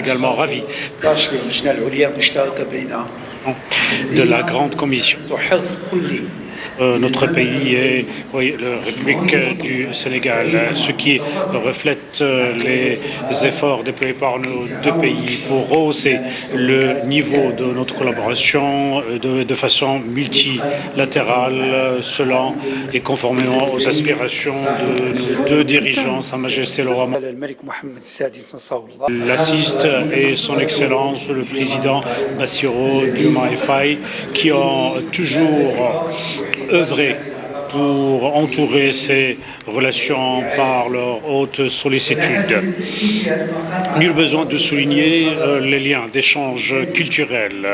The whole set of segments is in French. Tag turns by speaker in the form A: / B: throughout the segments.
A: également ravis de la Grande Commission. Notre pays est la République du Sénégal, ce qui reflète les efforts déployés par nos deux pays pour rehausser le niveau de notre collaboration de façon multilatérale, selon et conformément aux aspirations de nos deux dirigeants, Sa Majesté le roi l'assiste et son Excellence le président Bassirou Diomaye Faye, qui ont toujours œuvrer pour entourer ces relations par leur haute sollicitude. Nul besoin de souligner les liens d'échange culturels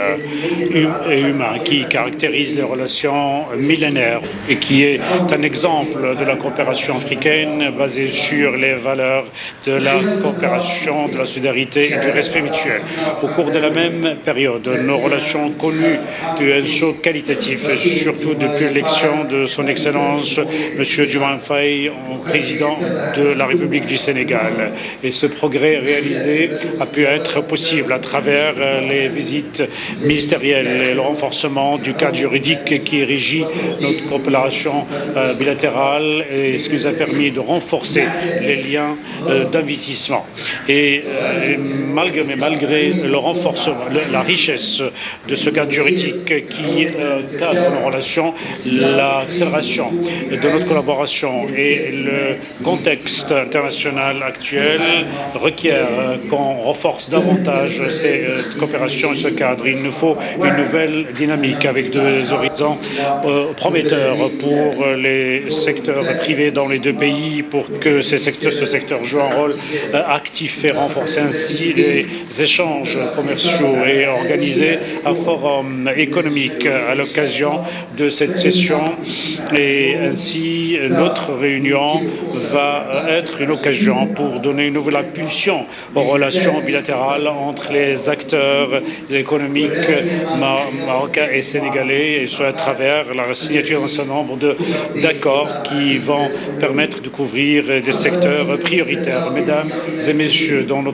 A: et humains qui caractérisent les relations millénaires et qui est un exemple de la coopération africaine basée sur les valeurs de la coopération, de la solidarité et du respect mutuel. Au cours de la même période, nos relations ont connu un saut qualitatif, surtout depuis l'élection de son Excellence M. Diomaye Faye en président de la République du Sénégal. Et ce progrès réalisé a pu être possible à travers les visites ministérielles et le renforcement du cadre juridique qui régit notre coopération bilatérale, et ce qui nous a permis de renforcer les liens d'investissement. Et malgré le renforcement, la richesse de ce cadre juridique qui cadre nos relations, l'accélération de notre collaboration et le contexte international actuel requiert qu'on renforce davantage ces coopérations et ce cadre. Il nous faut une nouvelle dynamique avec des horizons prometteurs pour les secteurs privés dans les deux pays, pour que ce secteur joue un rôle actif et renforcer ainsi les échanges commerciaux et organiser un forum économique à l'occasion de cette session. Et ainsi, notre réunion va être une occasion pour donner une nouvelle impulsion aux relations bilatérales entre les acteurs économiques marocains et sénégalais, et ce à travers la signature d'un certain nombre d'accords qui vont permettre de couvrir des secteurs prioritaires. Mesdames et messieurs, dans le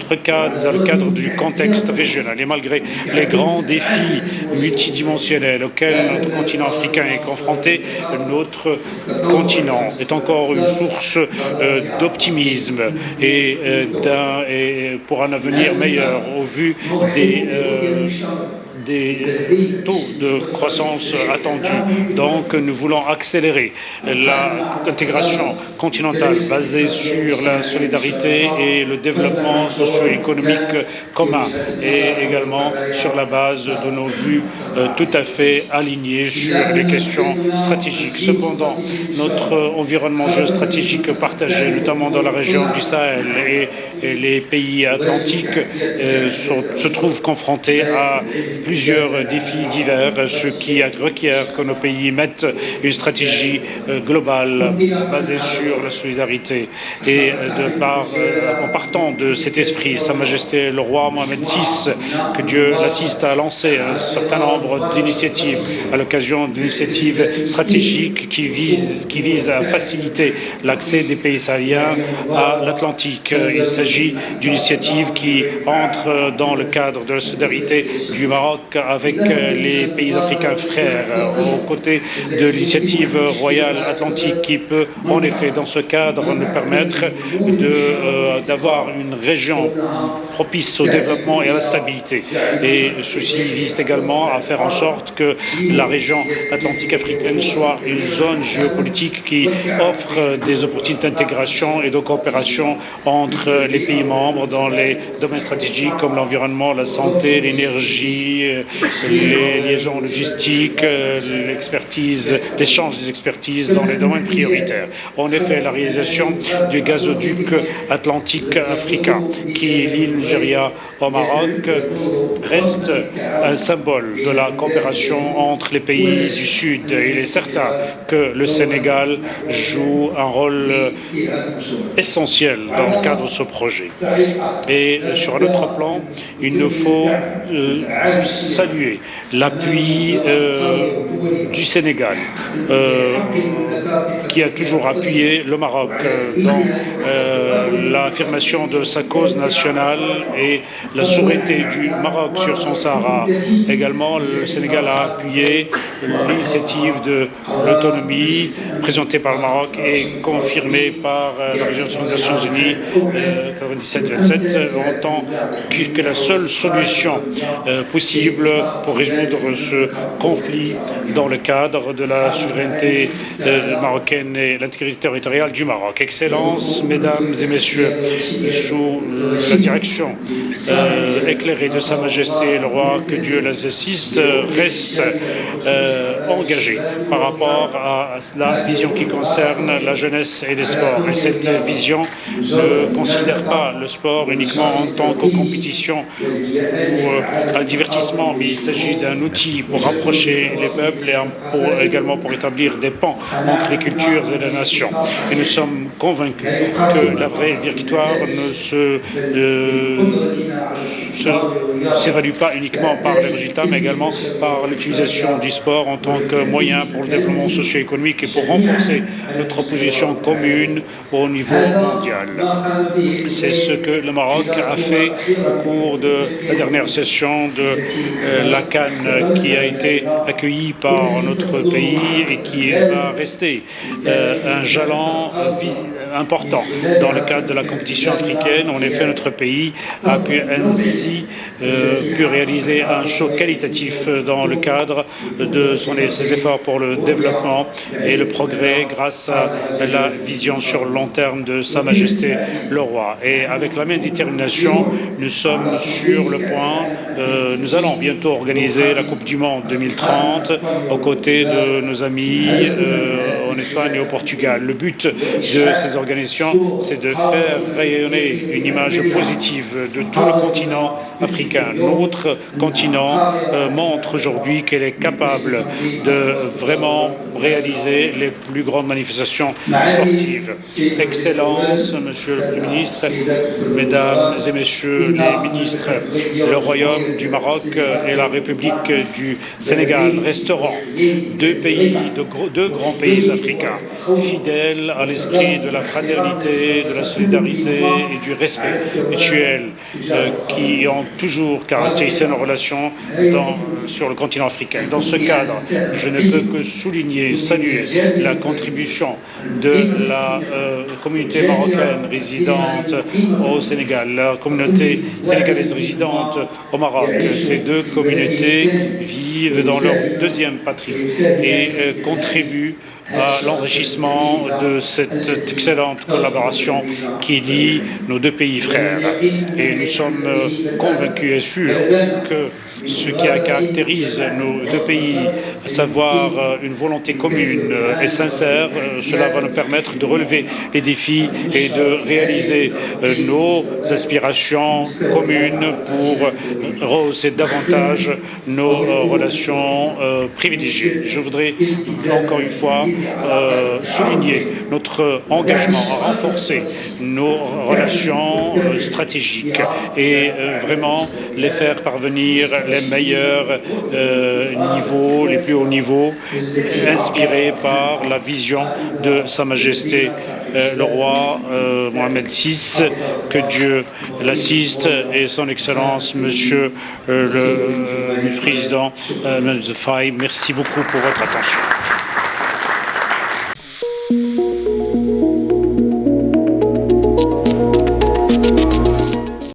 A: cadre du contexte régional et malgré les grands défis multidimensionnels auxquels notre continent africain est confronté, notre continent est encore une source d'optimisme et pour un avenir meilleur au vu des taux de croissance attendus. Donc, nous voulons accélérer l'intégration continentale basée sur la solidarité et le développement socio-économique commun, et également sur la base de nos vues tout à fait alignées sur les questions stratégiques. Cependant, notre environnement géostratégique partagé, notamment dans la région du Sahel et les pays atlantiques, se trouve confronté à plusieurs défis divers, ce qui requiert que nos pays mettent une stratégie globale basée sur la solidarité. Et en partant de cet esprit, Sa Majesté le roi Mohamed VI, que Dieu l'assiste, a lancé un certain nombre d'initiatives à l'occasion d'initiatives stratégiques qui visent à faciliter l'accès des pays sahéliens à l'Atlantique. Il s'agit d'initiatives qui entrent dans le cadre de la solidarité du Maroc avec les pays africains frères, aux côtés de l'initiative royale atlantique qui peut en effet dans ce cadre nous permettre d'avoir une région propice au développement et à la stabilité. Et ceci vise également à faire en sorte que la région atlantique africaine soit une zone géopolitique qui offre des opportunités d'intégration et de coopération entre les pays membres dans les domaines stratégiques comme l'environnement, la santé, l'énergie, les liaisons logistiques, l'expertise, l'échange des expertises dans les domaines prioritaires. En effet, la réalisation du gazoduc atlantique africain qui lie le Nigeria au Maroc reste un symbole de la coopération entre les pays du Sud. Il est certain que le Sénégal joue un rôle essentiel dans le cadre de ce projet. Et sur un autre plan, il nous faut saluer l'appui du Sénégal Sénégal, qui a toujours appuyé le Maroc dans l'affirmation de sa cause nationale et la souveraineté du Maroc sur son Sahara. Également, le Sénégal a appuyé l'initiative de l'autonomie présentée par le Maroc et confirmée par l'Organisation des Nations Unies 97-27 en tant que la seule solution possible pour résoudre ce conflit dans le cadre de la souveraineté marocaine et l'intégrité territoriale du Maroc. Excellences, Mesdames et Messieurs, sous la direction éclairée de Sa Majesté le Roi, que Dieu les assiste, reste engagé par rapport à la vision qui concerne la jeunesse et les sports. Et cette vision ne considère pas le sport uniquement en tant que compétition ou un divertissement, mais il s'agit d'un outil pour rapprocher les peuples et également pour établir des ponts entre les cultures et les nations. Et nous sommes convaincus que la vraie victoire ne s'évalue pas uniquement par les résultats, mais également par l'utilisation du sport en tant que moyen pour le développement socio-économique et pour renforcer notre position commune au niveau mondial. C'est ce que le Maroc a fait au cours de la dernière session de la Cannes, qui a été accueillie par notre pays et qui va rester un jalon important dans le cadre de la compétition africaine. En effet, notre pays a pu ainsi réaliser un saut qualitatif dans le cadre de ses efforts pour le développement et le progrès grâce à la vision sur le long terme de Sa Majesté le Roi. Et avec la même détermination, nous sommes sur le point, nous allons bientôt organiser la Coupe du Monde 2030 aux côtés de nos amis en Espagne et au Portugal. Le but de ces organisations, c'est de faire rayonner une image positive de tout le continent africain. Notre continent montre aujourd'hui qu'elle est capable de vraiment réaliser les plus grandes manifestations sportives. Excellences, Monsieur le Premier ministre, Mesdames et Messieurs les ministres, le Royaume du Maroc et la République du Sénégal resteront deux grands pays africains, fidèles à l'esprit de la fraternité, de la solidarité et du respect mutuel qui ont toujours caractérisé nos relations sur le continent africain. Dans ce cadre, je ne peux que souligner, saluer la contribution de la communauté marocaine résidente au Sénégal, la communauté sénégalaise résidente au Maroc. Ces deux communautés vivent dans leur deuxième patrie et contribuent à l'enrichissement de cette excellente collaboration qui lie nos deux pays frères. Et nous sommes convaincus et sûrs que ce qui caractérise nos deux pays, à savoir une volonté commune et sincère, cela va nous permettre de relever les défis et de réaliser nos aspirations communes pour rehausser davantage nos relations privilégiées. Je voudrais encore une fois souligner notre engagement à renforcer nos relations stratégiques et vraiment les faire parvenir les meilleurs niveaux, les plus hauts niveaux, inspirés par la vision de Sa Majesté le Roi Mohamed VI, que Dieu l'assiste, et Son Excellence Monsieur le Président Faye. Merci beaucoup pour votre attention.